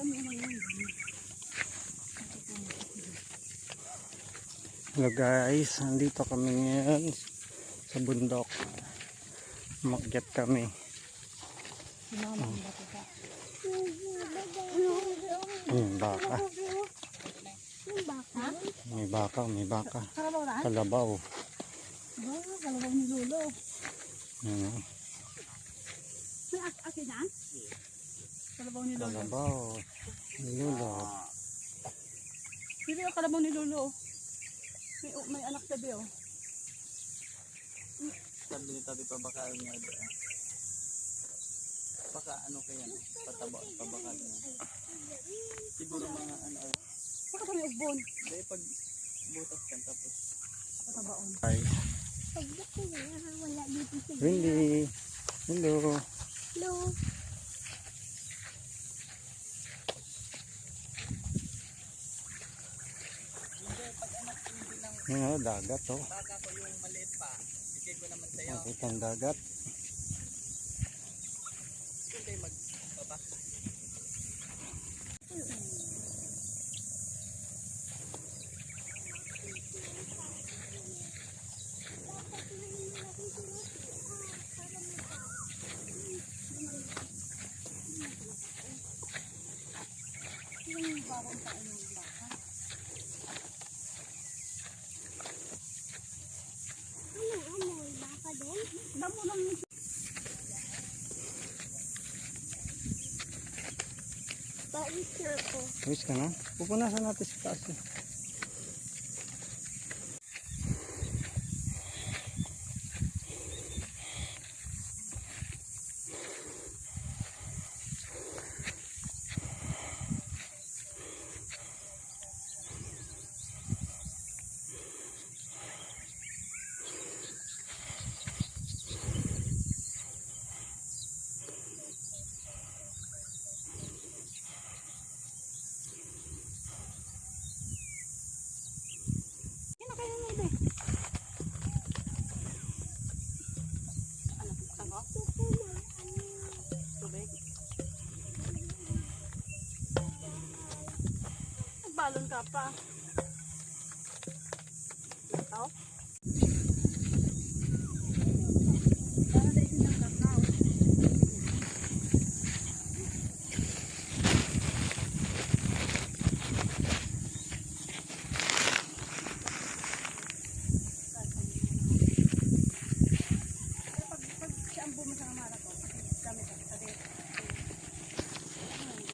Hello guys, nandito kami ngayon sa bundok. Umakyat kami. Baka. May baka. Kalabaw. Kalabaw ni Lolo. May akin na? Kalabaw ni Lolo. Kalabaw ni Lolo. Hindi yung kalabaw ni Lolo. May anak sabi oh. Sabi ni Tabi pa baka niya doon. Baka ano kaya pataba pa baka niya. Siguro mga ano. Baka may ugbon. Dahil pag butas kan tapos patabaon. Hi. Pagbuk ko na wala dito sa. Windy. Hello. Hello. Yan o, dagat o. baka ko yung maliit pa. Bigay ko naman sa'yo. Nakita ang dagat. Hindi magbaba. Damo lang ni Pawis na ako. Pawis ka na? Pupunasan natin sa taas. balon ka pa.